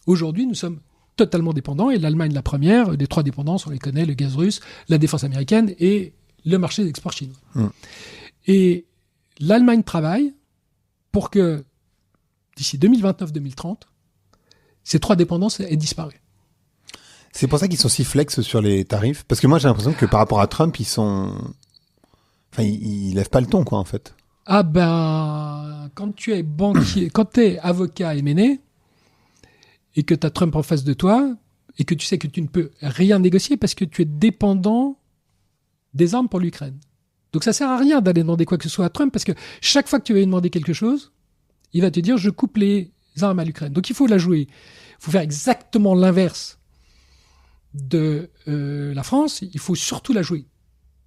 nous sommes totalement dépendants, et l'Allemagne la première, les 3 dépendances, on les connaît, le gaz russe, la défense américaine et le marché d'export chinois. Et l'Allemagne travaille pour que, d'ici 2029-2030, ces 3 dépendances aient disparu. C'est pour ça qu'ils sont si flex sur les tarifs. Parce que moi, j'ai l'impression que par rapport à Trump, ils lèvent pas le ton, quoi, en fait. Ah ben, quand tu es banquier, quand tu es avocat M&A, et que tu as Trump en face de toi, et que tu sais que tu ne peux rien négocier parce que tu es dépendant des armes pour l'Ukraine. Donc ça sert à rien d'aller demander quoi que ce soit à Trump, parce que chaque fois que tu vas lui demander quelque chose, il va te dire « je coupe les armes à l'Ukraine ». Donc il faut la jouer. Il faut faire exactement l'inverse de la France. Il faut surtout la jouer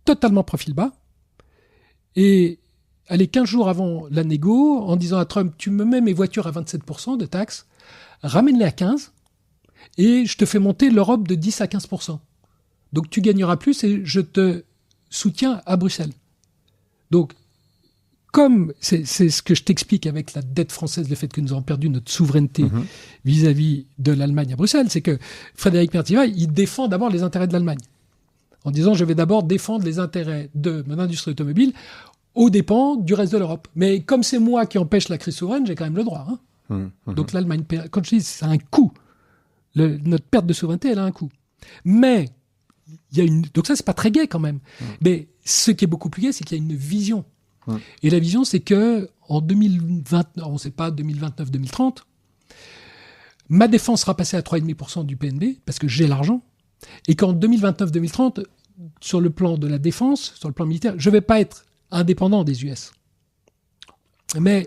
totalement profil bas. Et aller 15 jours avant la négo, en disant à Trump « tu me mets mes voitures à 27% de taxes, ramène-les à 15% et je te fais monter l'Europe de 10 à 15%. Donc tu gagneras plus et je te soutiens à Bruxelles. » Donc, comme c'est ce que je t'explique avec la dette française, le fait que nous avons perdu notre souveraineté vis-à-vis de l'Allemagne à Bruxelles, c'est que Frédéric Merz, il défend d'abord les intérêts de l'Allemagne. En disant, je vais d'abord défendre les intérêts de mon industrie automobile aux dépens du reste de l'Europe. Mais comme c'est moi qui empêche la crise souveraine, j'ai quand même le droit. Donc l'Allemagne, quand je dis c'est un coût, notre perte de souveraineté, elle a un coût. Mais, donc ça, c'est pas très gai quand même. Mais ce qui est beaucoup plus gai, c'est qu'il y a une vision. Et la vision, c'est que en 2020, on ne sait pas, 2029-2030, ma défense sera passée à 3,5% du PNB, parce que j'ai l'argent, et qu'en 2029-2030, sur le plan de la défense, sur le plan militaire, je ne vais pas être indépendant des US. Mais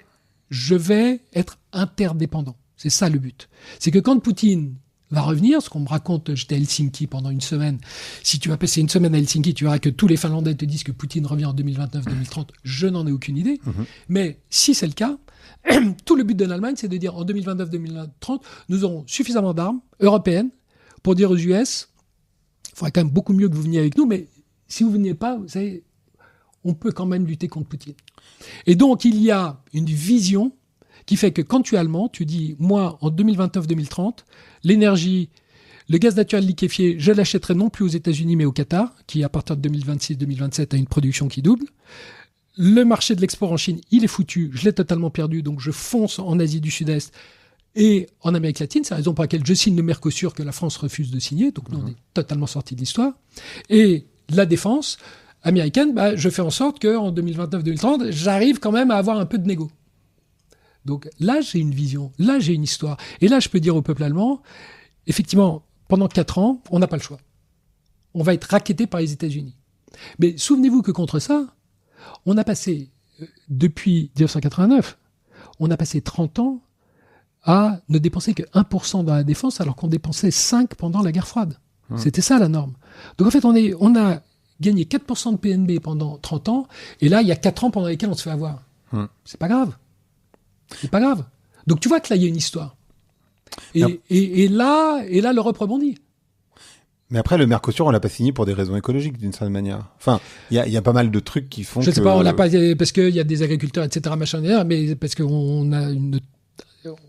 je vais être interdépendant. C'est ça le but. C'est que quand Poutine va revenir, ce qu'on me raconte, j'étais à Helsinki pendant une semaine, si tu vas passer une semaine à Helsinki, tu verras que tous les Finlandais te disent que Poutine revient en 2029-2030. Je n'en ai aucune idée. Mais si c'est le cas, tout le but de l'Allemagne, c'est de dire en 2029-2030, nous aurons suffisamment d'armes européennes pour dire aux US, il faudrait quand même beaucoup mieux que vous veniez avec nous, mais si vous ne veniez pas, vous savez, on peut quand même lutter contre Poutine. Et donc, il y a une vision qui fait que quand tu es allemand, tu dis, moi, en 2029-2030, l'énergie, le gaz naturel liquéfié, je l'achèterai non plus aux États-Unis, mais au Qatar, qui, à partir de 2026-2027, a une production qui double. Le marché de l'export en Chine, il est foutu, je l'ai totalement perdu, donc je fonce en Asie du Sud-Est et en Amérique latine. C'est la raison pour laquelle je signe le Mercosur que la France refuse de signer, donc nous, on est totalement sortis de l'histoire. Et la défense américaine, je fais en sorte qu'en 2029-2030, j'arrive quand même à avoir un peu de négo. Donc là, j'ai une vision, là, j'ai une histoire. Et là, je peux dire au peuple allemand, effectivement, pendant 4 ans, on n'a pas le choix. On va être racketté par les États-Unis. Mais souvenez-vous que contre ça, on a passé, depuis 1989, on a passé 30 ans à ne dépenser que 1% dans la défense, alors qu'on dépensait 5% pendant la guerre froide. C'était ça la norme. Donc en fait, on a gagné 4% de PNB pendant 30 ans, et là, il y a 4 ans pendant lesquels on se fait avoir. C'est pas grave. C'est pas grave. Donc tu vois que là, il y a une histoire. Et là, l'Europe rebondit. Mais après, le Mercosur, on l'a pas signé pour des raisons écologiques, d'une certaine manière. Enfin, il y a pas mal de trucs qui font Je sais pas, on l'a pas, parce qu'il y a des agriculteurs, etc., machin, mais parce qu'on a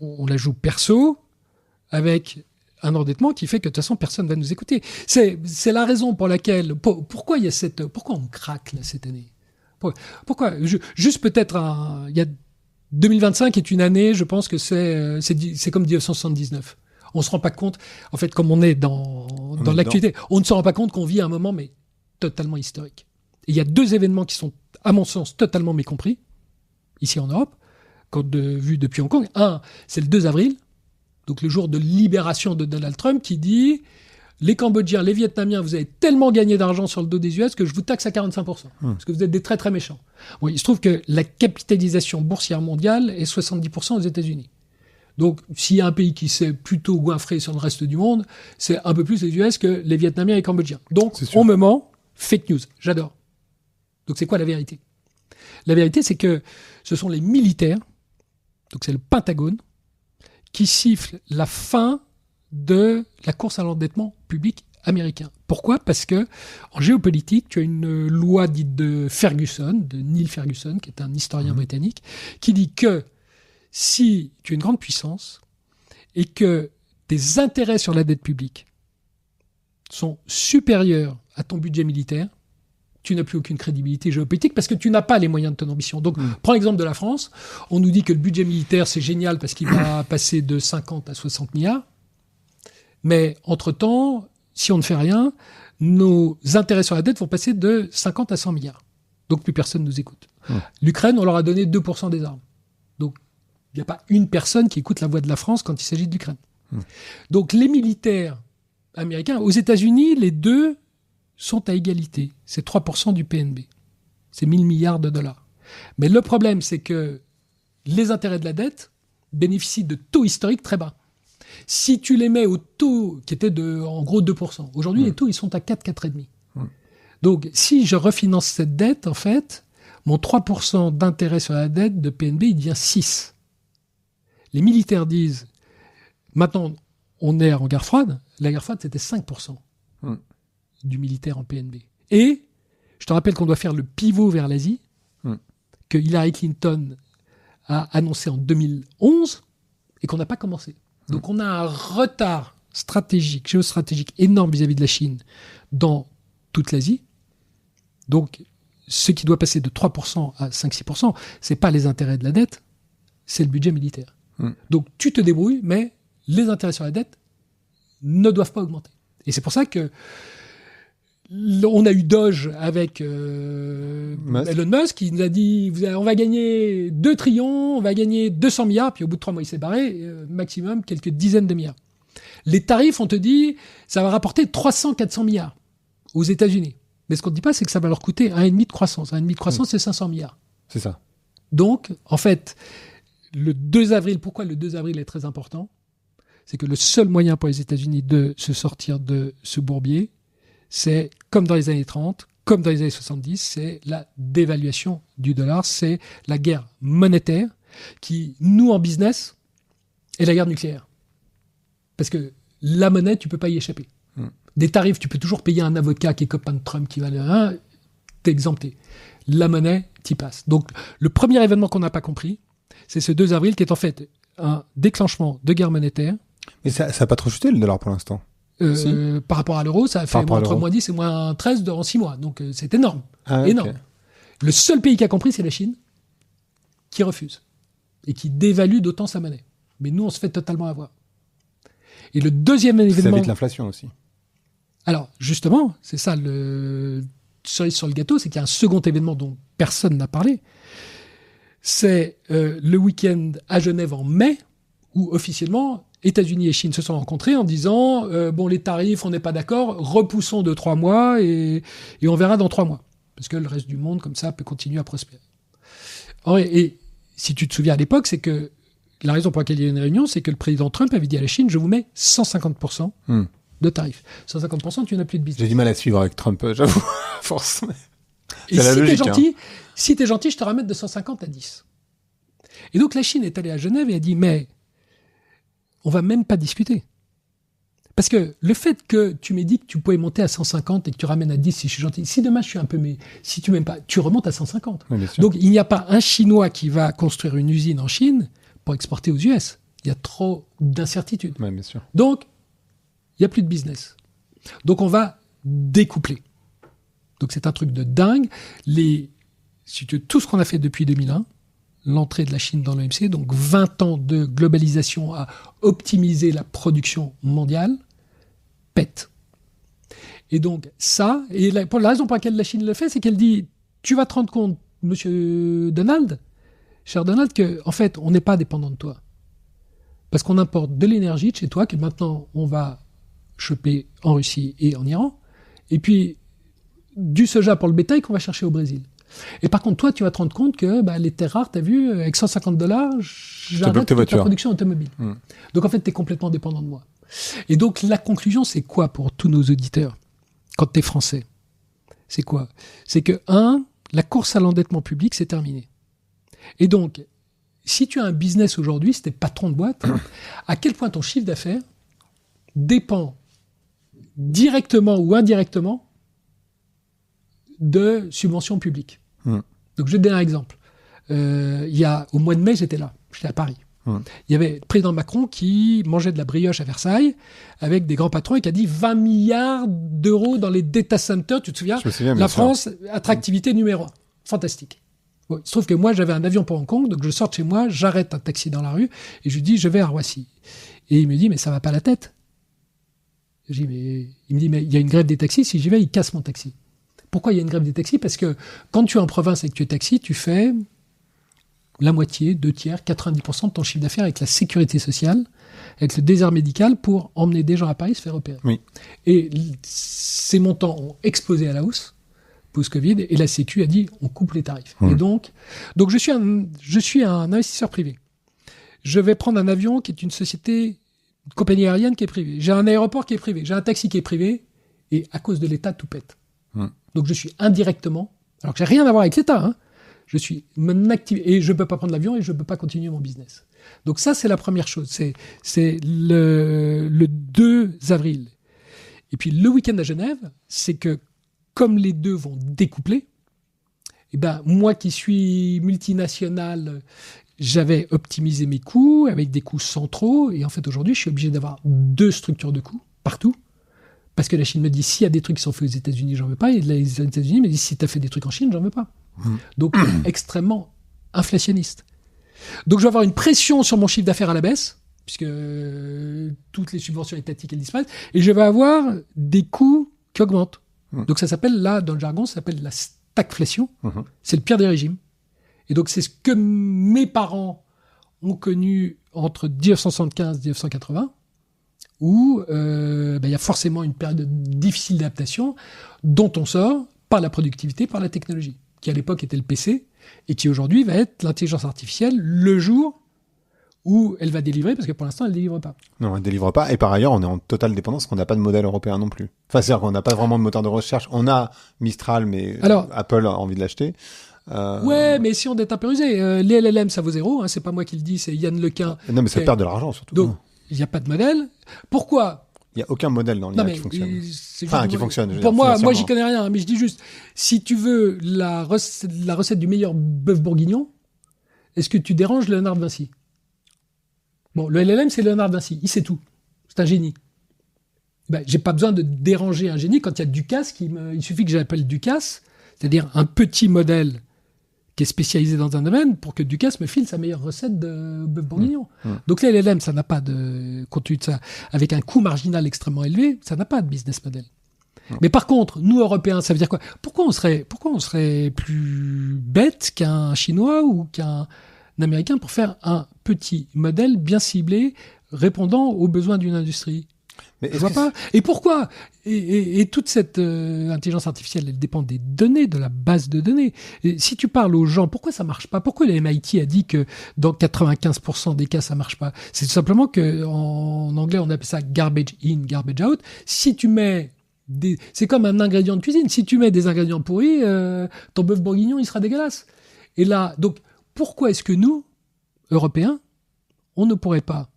on la joue perso avec un endettement qui fait que de toute façon, personne va nous écouter. C'est la raison pour laquelle, pourquoi il y a pourquoi on craque, là, cette année? Pourquoi? Juste peut-être il y a 2025 est une année, je pense que c'est comme 1979. On se rend pas compte, en fait, comme on est dans l'actualité, on ne se rend pas compte qu'on vit un moment, mais totalement historique. Et il y a 2 événements qui sont, à mon sens, totalement mécompris, ici en Europe, vu depuis Hong Kong. Un, c'est le 2 avril, donc le jour de libération de Donald Trump, qui dit « Les Cambodgiens, les Vietnamiens, vous avez tellement gagné d'argent sur le dos des US que je vous taxe à 45%. Parce que vous êtes des très très méchants. » Bon, il se trouve que la capitalisation boursière mondiale est 70% aux États-Unis. Donc, s'il y a un pays qui s'est plutôt goinfré sur le reste du monde, c'est un peu plus les US que les Vietnamiens et les Cambodgiens. Donc, on me ment, fake news, j'adore. Donc, c'est quoi la vérité? La vérité, c'est que ce sont les militaires, donc c'est le Pentagone, qui siffle la fin de la course à l'endettement public américain. Pourquoi ? Parce que en géopolitique, tu as une loi dite de Ferguson, de Neil Ferguson, qui est un historien britannique, qui dit que si tu es une grande puissance et que tes intérêts sur la dette publique sont supérieurs à ton budget militaire, tu n'as plus aucune crédibilité géopolitique parce que tu n'as pas les moyens de ton ambition. Donc, prends l'exemple de la France. On nous dit que le budget militaire, c'est génial parce qu'il va passer de 50 à 60 milliards. Mais entre-temps, si on ne fait rien, nos intérêts sur la dette vont passer de 50 à 100 milliards. Donc, plus personne nous écoute. L'Ukraine, on leur a donné 2% des armes. Donc, il n'y a pas une personne qui écoute la voix de la France quand il s'agit de l'Ukraine. Donc, les militaires américains, aux États-Unis, les deux sont à égalité. C'est 3% du PNB. C'est 1000 milliards de dollars. Mais le problème, c'est que les intérêts de la dette bénéficient de taux historiques très bas. Si tu les mets au taux qui était de, en gros, 2%, aujourd'hui, les taux, ils sont à 4, 4,5. Donc, si je refinance cette dette, en fait, mon 3% d'intérêt sur la dette de PNB, il devient 6. Les militaires disent, maintenant, on est en guerre froide. La guerre froide, c'était 5%. Du militaire en PNB. Et je te rappelle qu'on doit faire le pivot vers l'Asie, que Hillary Clinton a annoncé en 2011 et qu'on n'a pas commencé. Donc on a un retard stratégique, géostratégique énorme vis-à-vis de la Chine dans toute l'Asie. Donc ce qui doit passer de 3% à 5-6%, c'est pas les intérêts de la dette, c'est le budget militaire. Donc tu te débrouilles, mais les intérêts sur la dette ne doivent pas augmenter. Et c'est pour ça que on a eu Doge avec Elon Musk qui nous a dit on va gagner 2 trillions, on va gagner 200 milliards, puis au bout de 3 mois il s'est barré, maximum quelques dizaines de milliards. Les tarifs, on te dit, ça va rapporter 300-400 milliards aux États-Unis. Mais ce qu'on ne dit pas, c'est que ça va leur coûter 1,5 de croissance. 1,5 de croissance, c'est 500 milliards. C'est ça. Donc, en fait, le 2 avril, pourquoi le 2 avril est très important ? C'est que le seul moyen pour les États-Unis de se sortir de ce bourbier, c'est, comme dans les années 30, comme dans les années 70, c'est la dévaluation du dollar, c'est la guerre monétaire qui, nous en business, est la guerre nucléaire. Parce que la monnaie, tu peux pas y échapper. Des tarifs, tu peux toujours payer un avocat qui est copain de Trump, qui va le... t'es exempté. La monnaie, t'y passes. Donc, le premier événement qu'on n'a pas compris, c'est ce 2 avril qui est en fait un déclenchement de guerre monétaire. Mais ça n'a pas trop chuté le dollar pour l'instant. Si. Par rapport à l'euro, ça a fait entre moins 10 et moins 13 en 6 mois. Donc c'est énorme. Énorme. Okay. Le seul pays qui a compris, c'est la Chine, qui refuse. Et qui dévalue d'autant sa monnaie. Mais nous, on se fait totalement avoir. Et le deuxième événement... Ça évite l'inflation aussi. Alors, justement, c'est ça le cerise sur le gâteau, c'est qu'il y a un second événement dont personne n'a parlé. C'est le week-end à Genève en mai, où officiellement... États-Unis et Chine se sont rencontrés en disant bon, les tarifs, on n'est pas d'accord, repoussons de 3 mois et on verra dans 3 mois. Parce que le reste du monde, comme ça, peut continuer à prospérer. Et si tu te souviens à l'époque, c'est que la raison pour laquelle il y a eu une réunion, c'est que le président Trump avait dit à la Chine je vous mets 150% de tarifs. 150%, tu n'as plus de business. J'ai du mal à suivre avec Trump, j'avoue. Force. Et si t'es gentil, si t'es gentil, je te ramène de 150 à 10. Et donc la Chine est allée à Genève et a dit mais on va même pas discuter. Parce que le fait que tu m'aies dit que tu pouvais monter à 150 et que tu ramènes à 10 si je suis gentil, si demain je suis un peu, mais si tu m'aimes pas, tu remontes à 150. Oui, donc il n'y a pas un Chinois qui va construire une usine en Chine pour exporter aux US. Il y a trop d'incertitudes. Oui, bien sûr. Donc, il n'y a plus de business. Donc on va découpler. Donc c'est un truc de dingue. Tout ce qu'on a fait depuis 2001, l'entrée de la Chine dans l'OMC, donc 20 ans de globalisation à optimiser la production mondiale, pète. Et donc ça, et la raison pour laquelle la Chine le fait, c'est qu'elle dit, tu vas te rendre compte, monsieur Donald, cher Donald, que en fait, on n'est pas dépendant de toi. Parce qu'on importe de l'énergie de chez toi, que maintenant on va choper en Russie et en Iran, et puis du soja pour le bétail qu'on va chercher au Brésil. Et par contre, toi, tu vas te rendre compte que les terres rares, t'as vu, avec $150, j'arrête toute la production automobile. Donc en fait, t'es complètement dépendant de moi. Et donc la conclusion, c'est quoi pour tous nos auditeurs, quand t'es français ? C'est quoi ? C'est que, la course à l'endettement public, c'est terminé. Et donc, si tu as un business aujourd'hui, si tu es patron de boîte, à quel point ton chiffre d'affaires dépend directement ou indirectement de subventions publiques. Donc, je vais te donner un exemple. Au mois de mai, j'étais à Paris. Il y avait le président Macron qui mangeait de la brioche à Versailles avec des grands patrons et qui a dit 20 milliards d'euros dans les data centers. Tu te souviens? Je me souviens, la France, attractivité numéro 1. Fantastique. Bon, il se trouve que moi, j'avais un avion pour Hong Kong, donc je sors de chez moi, j'arrête un taxi dans la rue et je lui dis, je vais à Roissy. Et il me dit, mais ça va pas la tête. Il me dit, mais il y a une grève des taxis, si j'y vais, il casse mon taxi. Pourquoi il y a une grève des taxis? Parce que quand tu es en province et que tu es taxi, tu fais la moitié, 2/3, 90% de ton chiffre d'affaires avec la sécurité sociale, avec le désert médical pour emmener des gens à Paris se faire opérer. Oui. Et ces montants ont explosé à la hausse post-Covid et la Sécu a dit on coupe les tarifs. Et donc je suis un investisseur privé. Je vais prendre un avion qui est une compagnie aérienne qui est privée. J'ai un aéroport qui est privé. J'ai un taxi qui est privé. Et à cause de l'État, tout pète. Donc je suis indirectement, alors que j'ai rien à voir avec l'État, je suis et je peux pas prendre l'avion et je peux pas continuer mon business. Donc ça, c'est la première chose. C'est le 2 avril. Et puis le week-end à Genève, c'est que comme les deux vont découpler, et ben moi qui suis multinational, j'avais optimisé mes coûts avec des coûts centraux et en fait aujourd'hui, je suis obligé d'avoir 2 structures de coûts partout. Parce que la Chine me dit, s'il y a des trucs qui sont faits aux États-Unis, j'en veux pas. Et les États-Unis me disent, si tu as fait des trucs en Chine, j'en veux pas. Donc, extrêmement inflationniste. Donc, je vais avoir une pression sur mon chiffre d'affaires à la baisse, puisque toutes les subventions étatiques, elles disparaissent. Et je vais avoir des coûts qui augmentent. Donc, ça s'appelle, là, dans le jargon, ça s'appelle la stagflation. C'est le pire des régimes. Et donc, c'est ce que mes parents ont connu entre 1975 et 1980. Où il y a forcément une période difficile d'adaptation dont on sort par la productivité, par la technologie, qui à l'époque était le PC et qui aujourd'hui va être l'intelligence artificielle le jour où elle va délivrer, parce que pour l'instant, elle ne délivre pas. Non, elle ne délivre pas. Et par ailleurs, on est en totale dépendance, parce qu'on n'a pas de modèle européen non plus. Enfin, c'est-à-dire qu'on n'a pas vraiment de moteur de recherche. On a Mistral, mais Apple a envie de l'acheter. Ouais, mais si on est un peu rusé, les LLM, ça vaut 0. C'est pas moi qui le dis, c'est Yann Lequin. Non, mais ça perd de l'argent, surtout. Donc, il n'y a pas de modèle. Pourquoi? Il n'y a aucun modèle dans l'IA qui fonctionne. Qui fonctionne. Pour moi, j'y connais rien, mais je dis juste, si tu veux la recette du meilleur bœuf bourguignon, est-ce que tu déranges Léonard de Vinci? Bon, le LLM, c'est Léonard de Vinci. Il sait tout. C'est un génie. J'ai pas besoin de déranger un génie quand il y a Ducasse il suffit que j'appelle Ducasse, c'est-à-dire un petit modèle qui est spécialisé dans un domaine pour que Ducasse me file sa meilleure recette de bœuf bourguignon. Donc les LLM, ça n'a pas de, compte tenu de ça, avec un coût marginal extrêmement élevé, ça n'a pas de business model. Mais par contre, nous Européens, ça veut dire quoi? Pourquoi on serait plus bête qu'un Chinois ou qu'un Américain pour faire un petit modèle bien ciblé répondant aux besoins d'une industrie? Mais je vois pas. Et pourquoi? Et toute cette intelligence artificielle, elle dépend des données, de la base de données. Et si tu parles aux gens, pourquoi ça marche pas? Pourquoi le MIT a dit que dans 95% des cas, ça marche pas? C'est tout simplement que en anglais, on appelle ça garbage in, garbage out. Si tu mets c'est comme un ingrédient de cuisine. Si tu mets des ingrédients pourris, ton bœuf bourguignon, il sera dégueulasse. Et là, donc, pourquoi est-ce que nous, Européens, on ne pourrait pas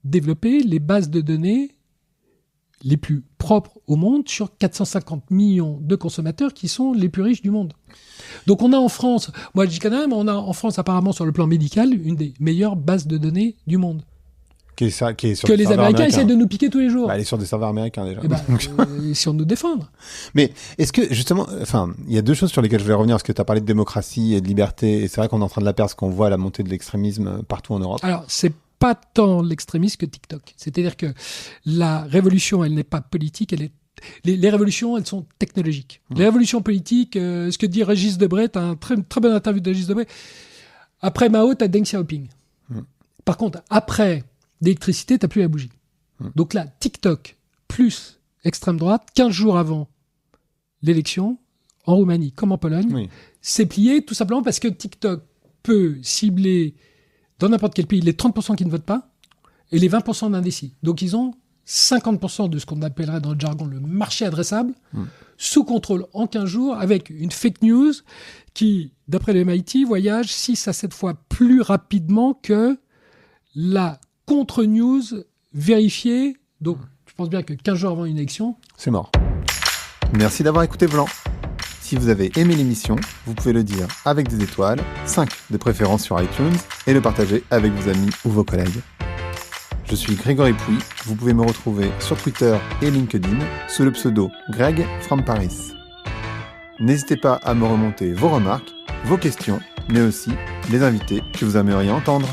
développer les bases de données les plus propres au monde sur 450 millions de consommateurs qui sont les plus riches du monde. Donc on a en France, moi je dis quand même, on a en France apparemment sur le plan médical une des meilleures bases de données du monde. Qui est sur que les Américains essaient de nous piquer tous les jours. Elle est sur des serveurs américains déjà. Si on nous défendre. Mais est-ce que justement, il y a 2 choses sur lesquelles je voulais revenir, parce que tu as parlé de démocratie et de liberté, et c'est vrai qu'on est en train de la perdre, parce qu'on voit la montée de l'extrémisme partout en Europe. Alors c'est pas tant l'extrémisme que TikTok. C'est-à-dire que la révolution, elle n'est pas politique, les révolutions, elles sont technologiques. Les révolutions politiques, ce que dit Régis Debray, t'as un très bonne interview de Régis Debray. Après Mao, t'as Deng Xiaoping. Par contre, après l'électricité, t'as plus la bougie. Donc là, TikTok plus extrême droite, 15 jours avant l'élection, en Roumanie comme en Pologne, c'est plié tout simplement parce que TikTok peut cibler dans n'importe quel pays les 30% qui ne votent pas et les 20% d'indécis. Donc ils ont 50% de ce qu'on appellerait dans le jargon le marché adressable sous contrôle en 15 jours avec une fake news qui, d'après le MIT, voyage 6 à 7 fois plus rapidement que la contre-news vérifiée. Donc, je pense bien que 15 jours avant une élection... C'est mort. Merci d'avoir écouté Vlan. Si vous avez aimé l'émission, vous pouvez le dire avec des étoiles, 5 de préférence sur iTunes, et le partager avec vos amis ou vos collègues. Je suis Grégory Pouy, vous pouvez me retrouver sur Twitter et LinkedIn sous le pseudo Greg from Paris. N'hésitez pas à me remonter vos remarques, vos questions, mais aussi les invités que vous aimeriez entendre.